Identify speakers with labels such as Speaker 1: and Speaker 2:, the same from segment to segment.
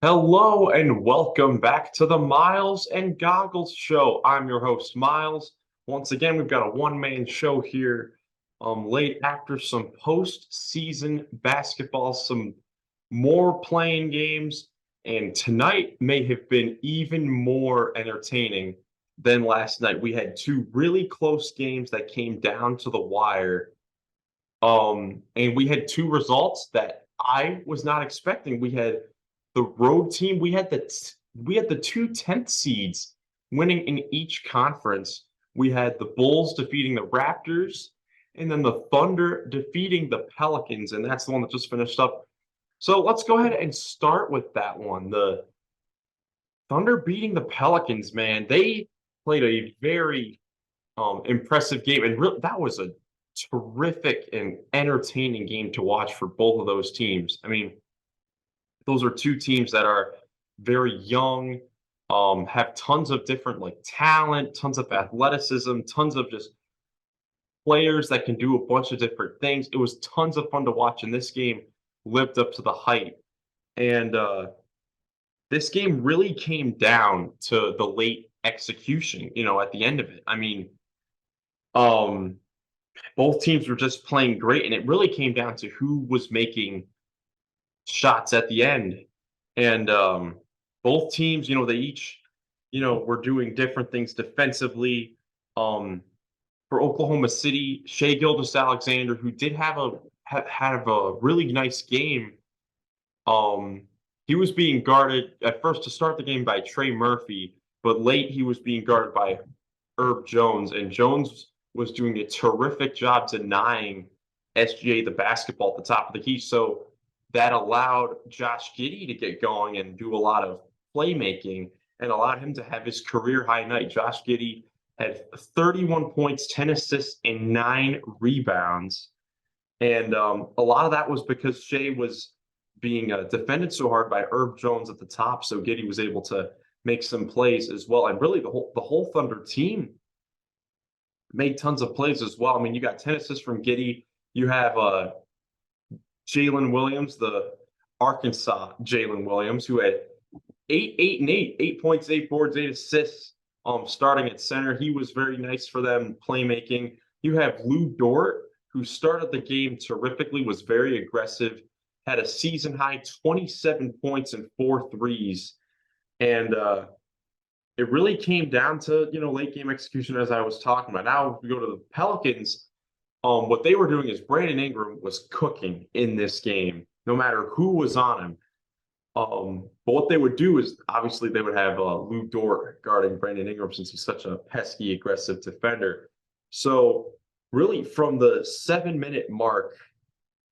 Speaker 1: Hello and welcome back to the Miles and Goggles Show. I'm your host, Miles. Once again, we've got a one-man show here late after some postseason basketball, some more playing games, and tonight may have been even more entertaining than last night. We had two really close games that came down to the wire, and we had two results that I was not expecting. We had the road team. We had the two 10th seeds winning in each conference. We had the Bulls defeating the Raptors, and then the Thunder defeating the Pelicans, and that's the one that just finished up. So let's go ahead and start with that one. The Thunder beating the Pelicans, man. They played a very impressive game, and that was a terrific and entertaining game to watch for both of those teams. I mean, those are two teams that are very young, have tons of different like talent, tons of athleticism, tons of just players that can do a bunch of different things. It was tons of fun to watch, and this game lived up to the hype. And this game really came down to the late execution, at the end of it. I mean, um, both teams were just playing great, and it really came down to who was making shots at the end. And both teams, they each, were doing different things defensively. Um, for Oklahoma City, Shea Gilgeous-Alexander, who did have a really nice game. He was being guarded at first to start the game by Trey Murphy, but late he was being guarded by Herb Jones, and Jones was doing a terrific job denying SGA the basketball at the top of the key. So that allowed Josh Giddey to get going and do a lot of playmaking and allowed him to have his career high night. Josh Giddey had 31 points, 10 assists, and 9 rebounds. And a lot of that was because Shea was being defended so hard by Herb Jones at the top. So Giddey was able to make some plays as well. And really, the whole Thunder team made tons of plays as well. I mean, you got 10 assists from Giddey. You have Jalen Williams, the Arkansas Jalen Williams, who had 8 points, 8 boards, 8 assists, starting at center. He was very nice for them playmaking. You have Lou Dort, who started the game terrifically, was very aggressive, had a season high 27 points and 4 threes. And it really came down to, late game execution, as I was talking about. Now, if we go to the Pelicans, what they were doing is Brandon Ingram was cooking in this game, no matter who was on him. But what they would do is obviously they would have Lou Dort guarding Brandon Ingram since he's such a pesky, aggressive defender. So really from the 7-minute mark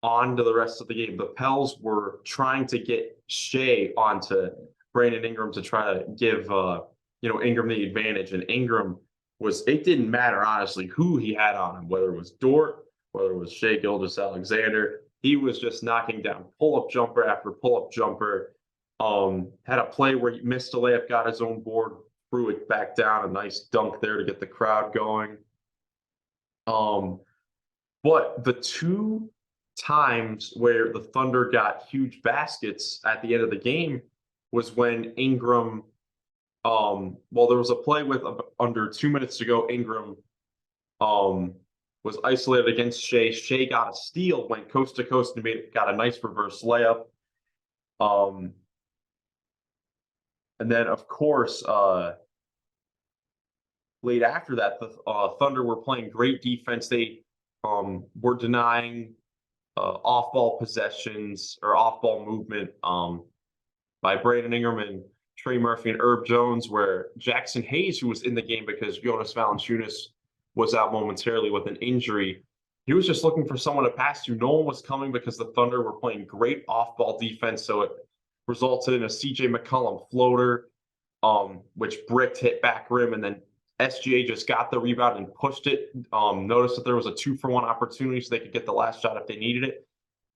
Speaker 1: on to the rest of the game, the Pels were trying to get Shea onto Brandon Ingram to try to give Ingram the advantage. And Ingram it didn't matter, honestly, who he had on him, whether it was Dort, whether it was Shea Gilgeous-Alexander. He was just knocking down pull-up jumper after pull-up jumper. Had a play where he missed a layup, got his own board, threw it back down, a nice dunk there to get the crowd going. But the two times where the Thunder got huge baskets at the end of the game was when Ingram there was a play with under 2 minutes to go. Ingram was isolated against Shea. Shea got a steal, went coast to coast, and got a nice reverse layup. And then, of course, late after that, the Thunder were playing great defense. They were denying off-ball possessions or off-ball movement by Brandon Ingram and Trey Murphy and Herb Jones, where Jackson Hayes, who was in the game because Jonas Valanciunas was out momentarily with an injury, he was just looking for someone to pass to. No one was coming because the Thunder were playing great off-ball defense, so it resulted in a C.J. McCollum floater, which bricked, hit back rim, and then SGA just got the rebound and pushed it. Noticed that there was a 2-for-1 opportunity so they could get the last shot if they needed it,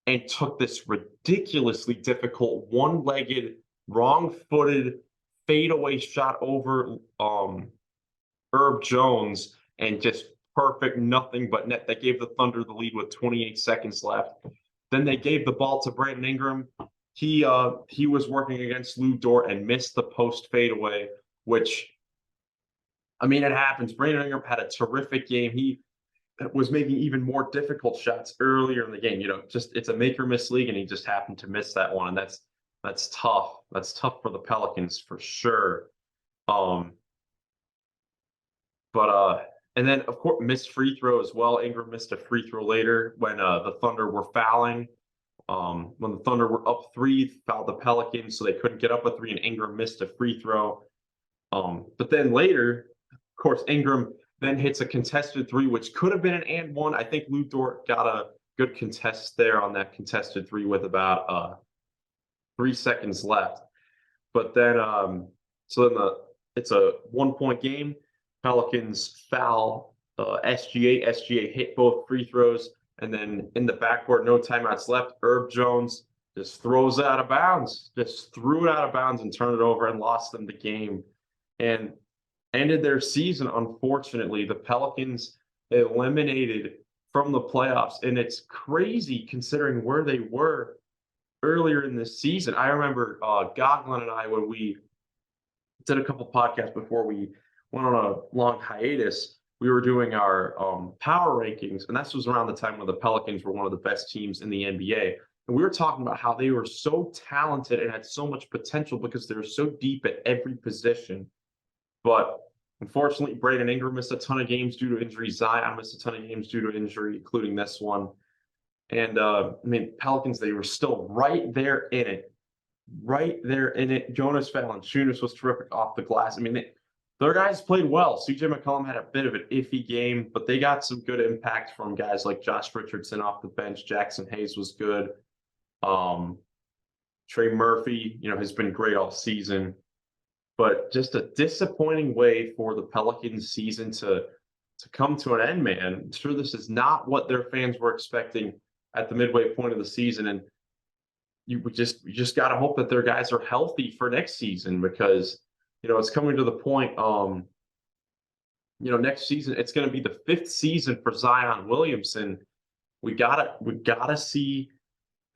Speaker 1: and took this ridiculously difficult one-legged, wrong-footed fadeaway shot over Herb Jones and just perfect nothing but net. That gave the Thunder the lead with 28 seconds left. Then they gave the ball to Brandon Ingram. he was working against Lou Dort and missed the post fadeaway, which, I mean, it happens. Brandon Ingram had a terrific game. He was making even more difficult shots earlier in the game. Just it's a make or miss league, and he just happened to miss that one, and that's tough. That's tough for the Pelicans for sure. Um, but and then of course missed free throw as well. Ingram missed a free throw later when the Thunder were fouling. When the Thunder were up 3, fouled the Pelicans, so they couldn't get up a 3, and Ingram missed a free throw. But then later, of course, Ingram then hits a contested 3, which could have been an and one. I think Lou Dort got a good contest there on that contested 3 with about 3 seconds left. But then, so then it's a 1-point game. Pelicans foul SGA. SGA hit both free throws. And then in the backcourt, no timeouts left. Herb Jones just throws it out of bounds, just threw it out of bounds and turned it over and lost them the game. And ended their season, unfortunately. The Pelicans eliminated from the playoffs. And it's crazy considering where they were earlier in this season. I remember Goglin and I, when we did a couple podcasts before we went on a long hiatus, we were doing our power rankings, and this was around the time when the Pelicans were one of the best teams in the NBA. And we were talking about how they were so talented and had so much potential because they were so deep at every position. But unfortunately, Brandon Ingram missed a ton of games due to injury. Zion missed a ton of games due to injury, including this one. And I mean, Pelicans, they were still right there in it. Right there in it. Jonas Valanciunas was terrific off the glass. I mean, their guys played well. CJ McCollum had a bit of an iffy game, but they got some good impact from guys like Josh Richardson off the bench. Jackson Hayes was good. Trey Murphy, has been great all season. But just a disappointing way for the Pelicans season to come to an end, man. I'm sure this is not what their fans were expecting at the midway point of the season. And you just got to hope that their guys are healthy for next season, because it's coming to the point, next season, it's going to be the 5th season for Zion Williamson. We gotta see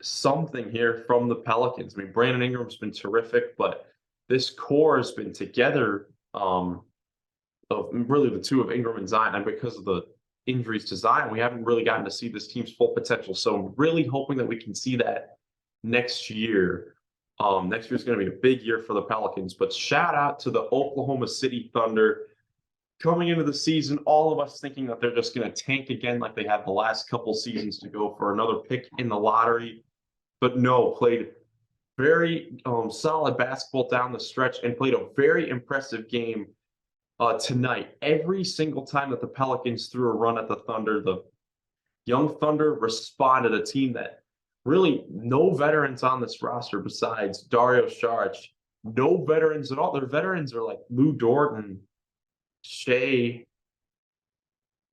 Speaker 1: something here from the Pelicans. I mean, Brandon Ingram's been terrific, but this core has been together, of really the two of Ingram and Zion, and because of the injuries to Zion, we haven't really gotten to see this team's full potential. So I'm really hoping that we can see that next year. Next year is going to be a big year for the Pelicans, but shout out to the Oklahoma City Thunder. Coming into the season, all of us thinking that they're just going to tank again like they had the last couple seasons to go for another pick in the lottery. But no, played very solid basketball down the stretch and played a very impressive game tonight. Every single time that the Pelicans threw a run at the Thunder, the young Thunder responded, a team that really no veterans on this roster besides Dario Saric. No veterans at all. Their veterans are like Lou Dort and Shea.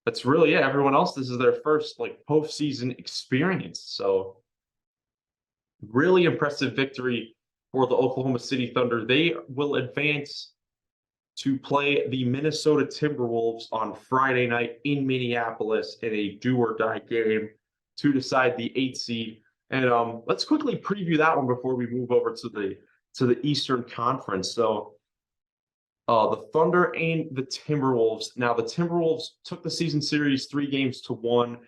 Speaker 1: That's really it. Everyone else, this is their first postseason experience. So really impressive victory for the Oklahoma City Thunder. They will advance to play the Minnesota Timberwolves on Friday night in Minneapolis in a do-or-die game to decide the 8th seed. And let's quickly preview that one before we move over to the Eastern Conference. So the Thunder and the Timberwolves. Now, the Timberwolves took the season series 3-1.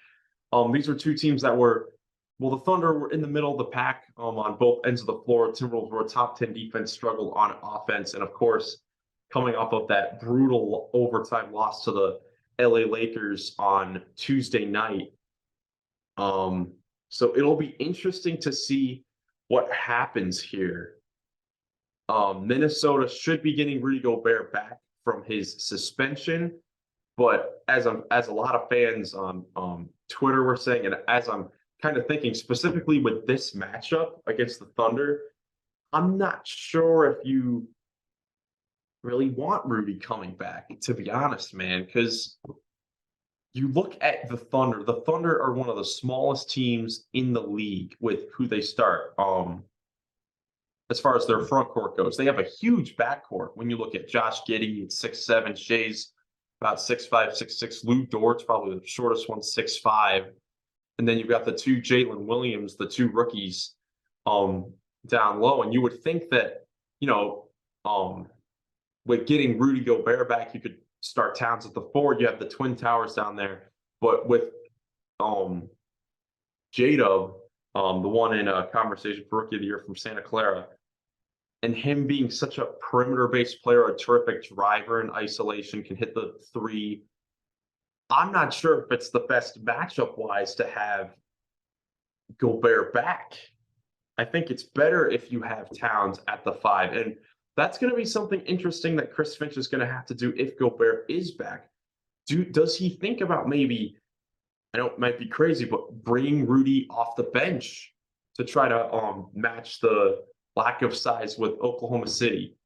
Speaker 1: These are two teams that were, the Thunder were in the middle of the pack on both ends of the floor. Timberwolves were a top 10 defense, struggled on offense. And, of course, coming off of that brutal overtime loss to the LA Lakers on Tuesday night. So it'll be interesting to see what happens here. Minnesota should be getting Rudy Gobert back from his suspension, but as a lot of fans on Twitter were saying, and as I'm kind of thinking specifically with this matchup against the Thunder, I'm not sure if you really want Rudy coming back, to be honest, man, because you look at the Thunder. The Thunder are one of the smallest teams in the league with who they start. As far as their front court goes, they have a huge backcourt. When you look at Josh Giddey, it's 6'7", Shea's about 6'5", 6'6". Lou Dort's probably the shortest one, 6'5". And then you've got the two Jalen Williams, the two rookies, down low. And you would think that, you know, um, with getting Rudy Gobert back, you could start Towns at the 4. You have the Twin Towers down there. But with um, J-Dub, the one in a conversation for Rookie of the Year from Santa Clara, and him being such a perimeter-based player, a terrific driver in isolation, can hit the 3. I'm not sure if it's the best matchup-wise to have Gobert back. I think it's better if you have Towns at the 5, and that's going to be something interesting that Chris Finch is going to have to do if Gobert is back. Does he think about maybe, I know it might be crazy, but bringing Rudy off the bench to try to match the lack of size with Oklahoma City?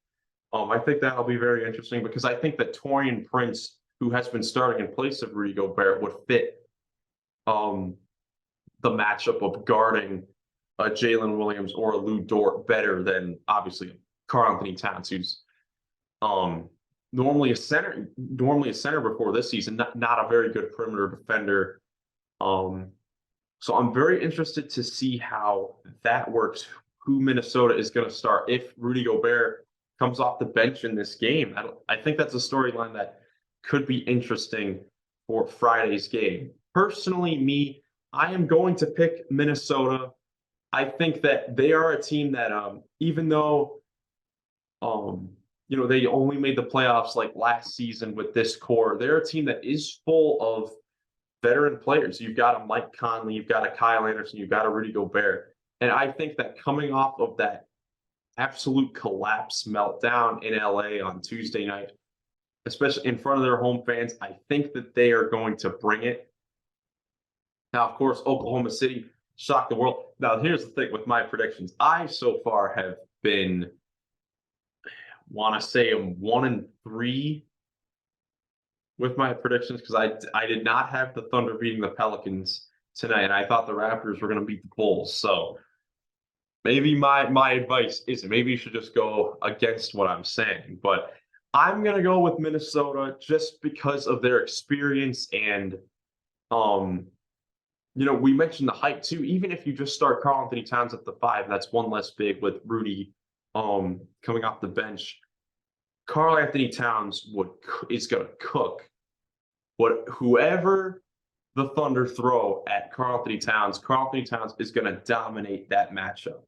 Speaker 1: I think that'll be very interesting because I think that Taurean Prince, who has been starting in place of Rudy Gobert, would fit the matchup of guarding Jalen Williams or a Lou Dort better than obviously Karl-Anthony Towns, who's normally a center before this season, not a very good perimeter defender. So I'm very interested to see how that works, who Minnesota is going to start if Rudy Gobert comes off the bench in this game. I think that's a storyline that could be interesting for Friday's game. Personally, I am going to pick Minnesota. I think that they are a team that, even though, they only made the playoffs like last season with this core, they're a team that is full of veteran players. You've got a Mike Conley, you've got a Kyle Anderson, you've got a Rudy Gobert. And I think that coming off of that absolute collapse meltdown in LA on Tuesday night, especially in front of their home fans, I think that they are going to bring it. Now, of course, Oklahoma City shocked the world. Now, here's the thing with my predictions. I so far have been, want to say I'm 1-3 with my predictions because I did not have the Thunder beating the Pelicans tonight, and I thought the Raptors were going to beat the Bulls. So maybe my advice is maybe you should just go against what I'm saying. But I'm going to go with Minnesota just because of their experience and, we mentioned the hype too. Even if you just start Karl-Anthony Towns at the 5, that's one less big with Rudy coming off the bench. Karl-Anthony Towns is going to cook. Whoever the Thunder throw at Karl-Anthony Towns is going to dominate that matchup.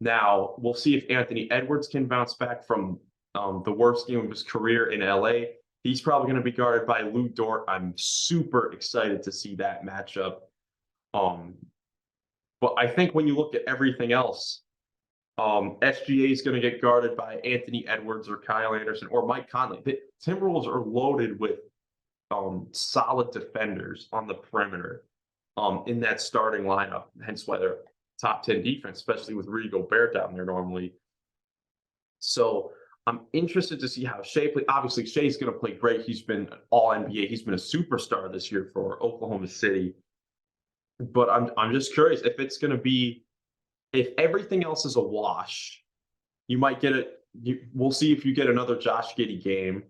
Speaker 1: Now, we'll see if Anthony Edwards can bounce back from the worst game of his career in LA. He's probably going to be guarded by Lou Dort. I'm super excited to see that matchup. But I think when you look at everything else, SGA is going to get guarded by Anthony Edwards or Kyle Anderson or Mike Conley. The Timberwolves are loaded with solid defenders on the perimeter in that starting lineup, hence why they're top 10 defense, especially with Rudy Gobert down there normally. So I'm interested to see how Shea plays. Obviously, Shea's going to play great. He's been an all-NBA. He's been a superstar this year for Oklahoma City. But I'm just curious if it's going to be, if everything else is a wash, you might get it. We'll see if you get another Josh Giddey game.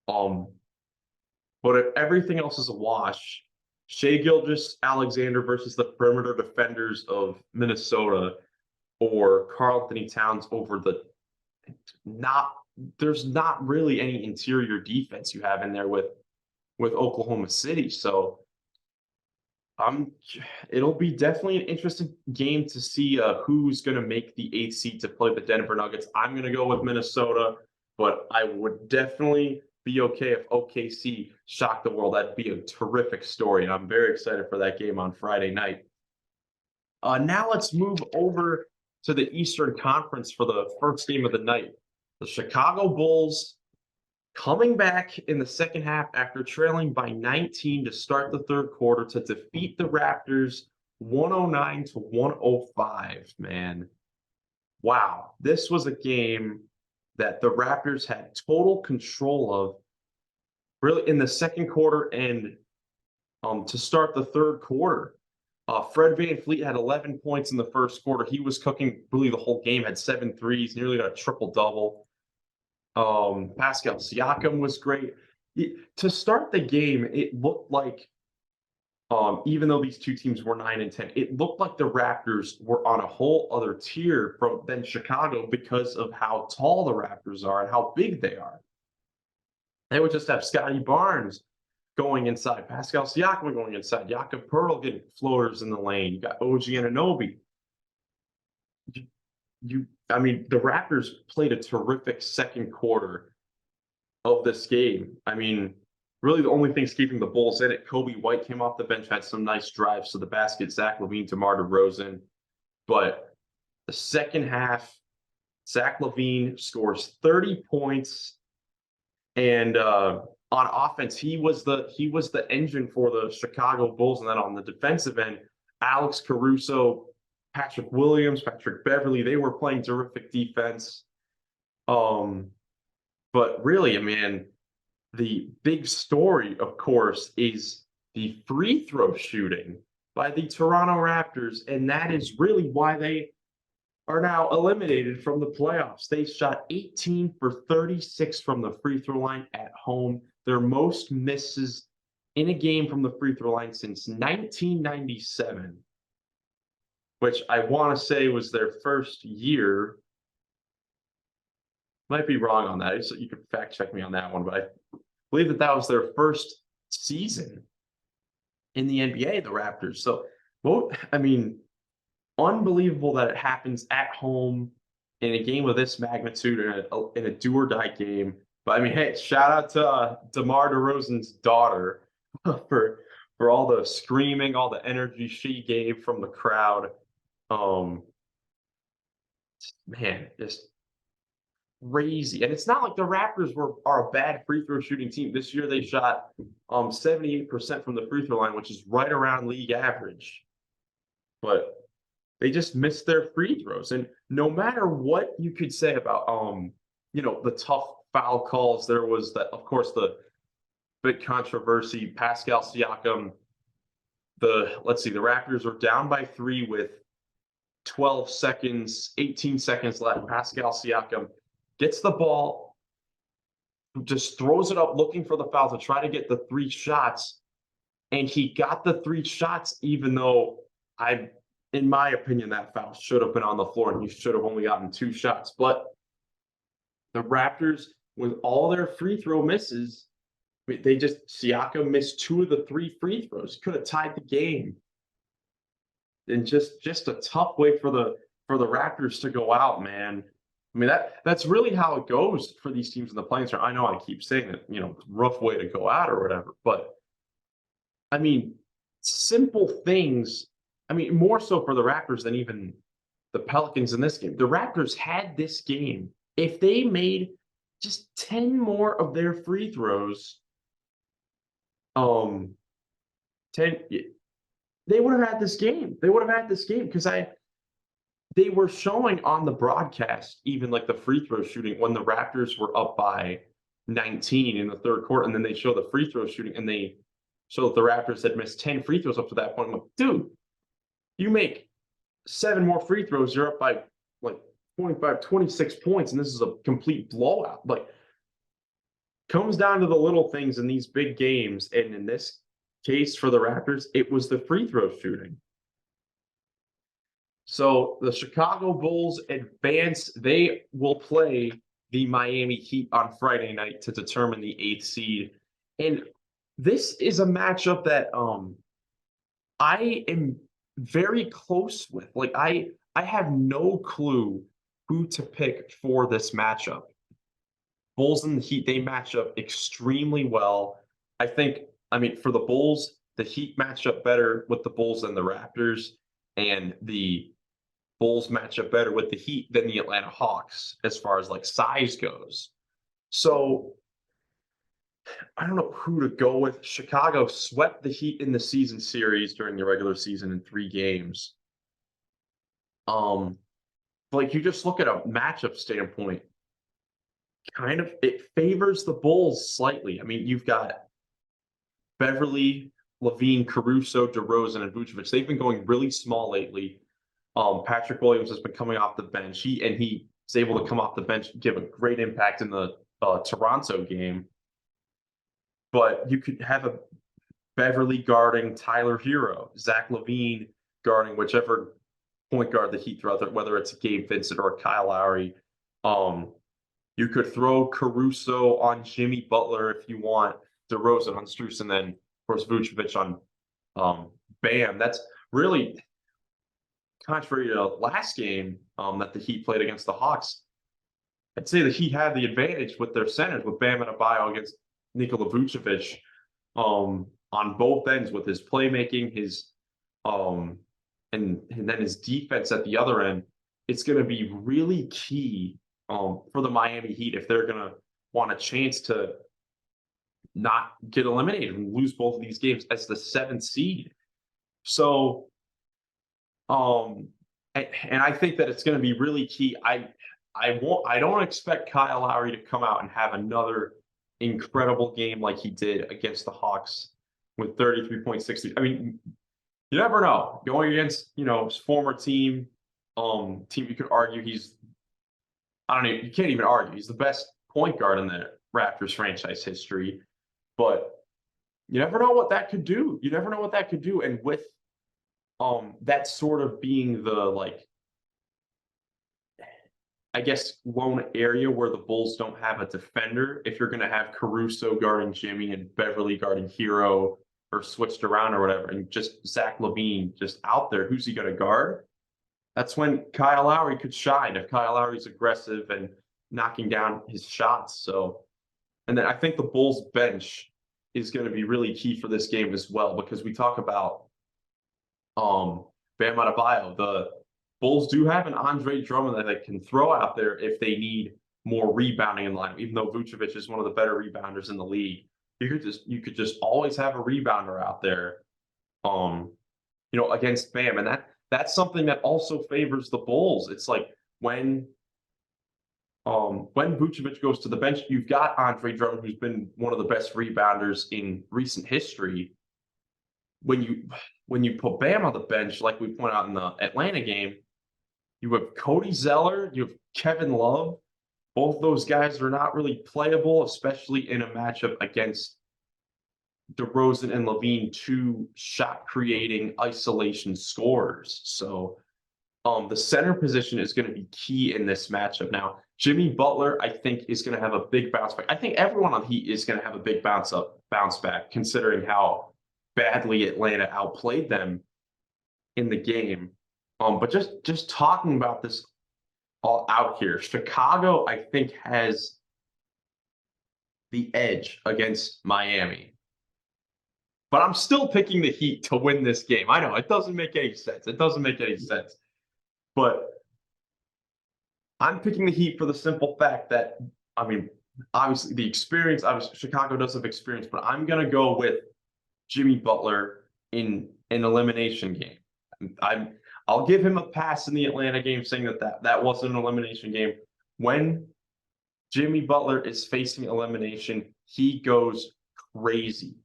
Speaker 1: But if everything else is a wash, Shea Gilgeous-Alexander versus the perimeter defenders of Minnesota, or Karl-Anthony Towns over there's not really any interior defense you have in there with Oklahoma City. So it'll be definitely an interesting game to see who's going to make the 8th seed to play the Denver Nuggets. I'm going to go with Minnesota, but I would definitely be okay if OKC shocked the world. That'd be a terrific story, and I'm very excited for that game on Friday night. Now let's move over to the Eastern Conference for the first game of the night. The Chicago Bulls coming back in the second half after trailing by 19 to start the third quarter to defeat the Raptors 109-105, man. Wow. This was a game that the Raptors had total control of really in the second quarter and to start the third quarter. Fred VanVleet had 11 points in the first quarter. He was cooking really the whole game, had 7 threes, nearly got a triple-double. Pascal Siakam was great. To start the game, it looked like Even though these two teams were 9 and 10, it looked like the Raptors were on a whole other tier than Chicago because of how tall the Raptors are and how big they are. They would just have Scotty Barnes going inside, Pascal Siakam going inside, Jakob Poeltl getting floaters in the lane. You got OG Anunoby. I mean, the Raptors played a terrific second quarter of this game. I mean, really the only thing's keeping the Bulls in it. Kobe White came off the bench, had some nice drives to the basket. Zach LaVine, DeMar DeRozan. But the second half, Zach LaVine scores 30 points. And on offense, he was the engine for the Chicago Bulls. And then on the defensive end, Alex Caruso, Patrick Williams, Patrick Beverley, they were playing terrific defense. But really, I mean, the big story, of course, is the free throw shooting by the Toronto Raptors. And that is really why they are now eliminated from the playoffs. They shot 18 for 36 from the free throw line at home. Their most misses in a game from the free throw line since 1997, which I want to say was their first year. Might be wrong on that. So you could fact check me on that one, but I believe that was their first season in the NBA, the Raptors. So, well, I mean, unbelievable that it happens at home in a game of this magnitude in a do or die game. But I mean, hey, shout out to DeMar DeRozan's daughter for all the screaming, all the energy she gave from the crowd. Man, just crazy. And it's not like the Raptors are a bad free throw shooting team. This year they shot 78% from the free throw line, which is right around league average. But they just missed their free throws. And no matter what you could say about the tough foul calls, there was that, of course, the big controversy, Pascal Siakam. The Raptors are down by 3 with 18 seconds left. Pascal Siakam gets the ball, just throws it up looking for the foul to try to get the 3 shots. And he got the 3 shots, even though in my opinion, that foul should have been on the floor and he should have only gotten 2 shots. But the Raptors, with all their free throw misses, Siakam missed 2 of the 3 free throws. Could have tied the game. And just a tough way for the Raptors to go out, man. I mean, that's really how it goes for these teams in the play-in. I know I keep saying it, rough way to go out or whatever, but I mean, simple things. I mean, more so for the Raptors than even the Pelicans in this game. The Raptors had this game. If they made just 10 more of their free throws, they would have had this game. They would have had this game because they were showing on the broadcast, even like the free throw shooting, when the Raptors were up by 19 in the third quarter, and then they show the free throw shooting, and they show that the Raptors had missed 10 free throws up to that point. I'm like, dude, you make 7 more free throws, you're up by like 26 points, and this is a complete blowout. Like, comes down to the little things in these big games, and in this case for the Raptors, it was the free throw shooting. So the Chicago Bulls advance. They will play the Miami Heat on Friday night to determine the 8th seed. And this is a matchup that I am very close with. Like, I have no clue who to pick for this matchup. Bulls and the Heat, they match up extremely well. I mean, for the Bulls, the Heat match up better with the Bulls than the Raptors, and the Bulls match up better with the Heat than the Atlanta Hawks as far as like size goes. So I don't know who to go with. Chicago swept the Heat in the season series during the regular season in 3 games. Like, you just look at a matchup standpoint, kind of it favors the Bulls slightly. I mean, you've got Beverley, LaVine, Caruso, DeRozan, and Vucevic. They've been going really small lately. Patrick Williams has been coming off the bench. He's able to come off the bench, give a great impact in the Toronto game. But you could have a Beverly guarding Tyler Hero, Zach LaVine guarding whichever point guard the Heat throw out there, whether it's Gabe Vincent or Kyle Lowry. You could throw Caruso on Jimmy Butler if you want, DeRozan on Strus, and then of course Vucevic on Bam. That's really contrary to last game that the Heat played against the Hawks. I'd say the Heat had the advantage with their centers, with Bam Adebayo against Nikola Vucevic on both ends, with his playmaking, his and then his defense at the other end. It's going to be really key for the Miami Heat if they're going to want a chance to not get eliminated and lose both of these games as the 7th seed. So, and I think that it's going to be really key. I don't expect Kyle Lowry to come out and have another incredible game like he did against the Hawks with 33.6. I mean, you never know. Going against, his former team, you could argue you can't even argue. He's the best point guard in the Raptors franchise history. But you never know what that could do. You never know what that could do. And with that sort of being the, I guess, lone area where the Bulls don't have a defender, if you're going to have Caruso guarding Jimmy and Beverly guarding Hero or switched around or whatever, and just Zach LaVine just out there, who's he going to guard? That's when Kyle Lowry could shine, if Kyle Lowry's aggressive and knocking down his shots. So, and then I think the Bulls bench is going to be really key for this game as well, because we talk about Bam Adebayo. The Bulls do have an Andre Drummond that they can throw out there if they need more rebounding in line, even though Vucevic is one of the better rebounders in the league. You could just always have a rebounder out there, against Bam. And that's something that also favors the Bulls. It's like when Vucevic goes to the bench, you've got Andre Drummond, who's been one of the best rebounders in recent history. When you put Bam on the bench, like we pointed out in the Atlanta game, you have Cody Zeller, you have Kevin Love. Both those guys are not really playable, especially in a matchup against DeRozan and LaVine, two shot-creating isolation scorers. So the center position is going to be key in this matchup. Now, Jimmy Butler, I think, is going to have a big bounce back. I think everyone on Heat is going to have a big bounce back, considering how badly Atlanta outplayed them in the game. But just talking about this all out here, Chicago, I think, has the edge against Miami. But I'm still picking the Heat to win this game. I know, it doesn't make any sense. But I'm picking the Heat for the simple fact that, obviously the experience, Chicago does have experience, but I'm going to go with Jimmy Butler in an elimination game. I'll give him a pass in the Atlanta game, saying that wasn't an elimination game. When Jimmy Butler is facing elimination, he goes crazy.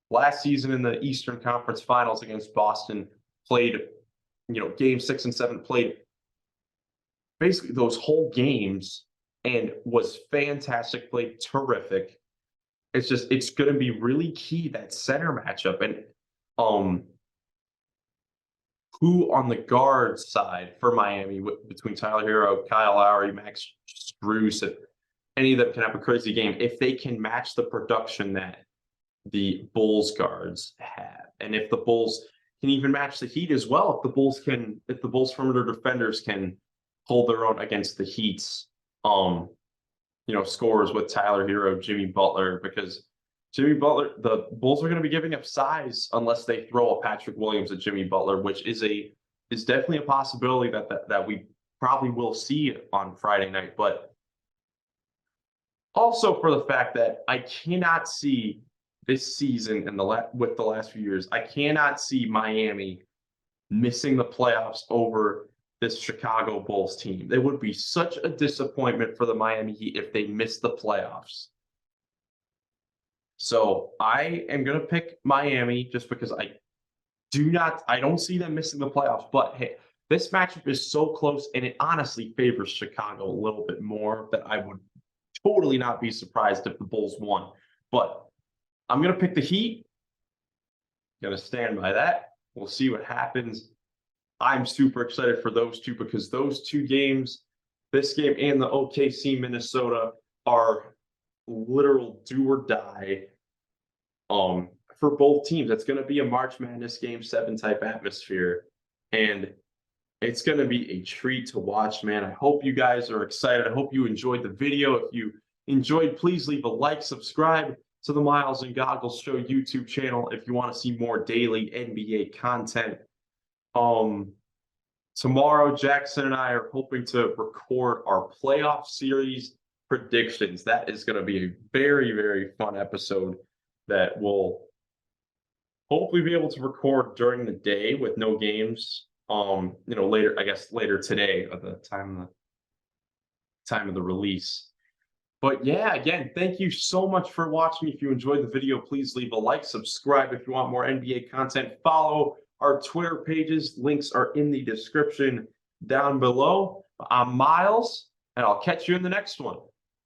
Speaker 1: Last season in the Eastern Conference Finals against Boston, played, game 6 and 7, played basically those whole games and was fantastic, played terrific. It's going to be really key, that center matchup. And who on the guard side for Miami, between Tyler Hero, Kyle Lowry, Max Strus, if any of them can have a crazy game, if they can match the production that the Bulls guards have, and if the Bulls can even match the Heat as well, if the Bulls perimeter defenders can hold their own against the Heat's scores with Tyler Hero, Jimmy Butler, because Jimmy Butler, the Bulls are going to be giving up size unless they throw a Patrick Williams at Jimmy Butler, which is definitely a possibility that we probably will see on Friday night. But also for the fact that I cannot see this season and with the last few years, I cannot see Miami missing the playoffs over this Chicago Bulls team. It would be such a disappointment for the Miami Heat if they missed the playoffs. So I am going to pick Miami just because I don't see them missing the playoffs. But hey, this matchup is so close, and it honestly favors Chicago a little bit more, that I would totally not be surprised if the Bulls won. But I'm going to pick the Heat. Gonna stand by that. We'll see what happens. I'm super excited for those two because those two games, this game and the OKC Minnesota, are literal do or die for both teams. It's going to be a March Madness Game 7 type atmosphere, and it's going to be a treat to watch, man. I hope you guys are excited. I hope you enjoyed the video. If you enjoyed, please leave a like, subscribe to the Miles and Goggles Show YouTube channel if you want to see more daily NBA content. Tomorrow, Jackson and I are hoping to record our playoff series predictions. That is going to be a very, very fun episode that we'll hopefully be able to record during the day with no games. Later, I guess later today at the time of the release. But yeah, again, thank you so much for watching. If you enjoyed the video, please leave a like, subscribe if you want more NBA content, follow our Twitter pages. Links are in the description down below. I'm Miles, and I'll catch you in the next one.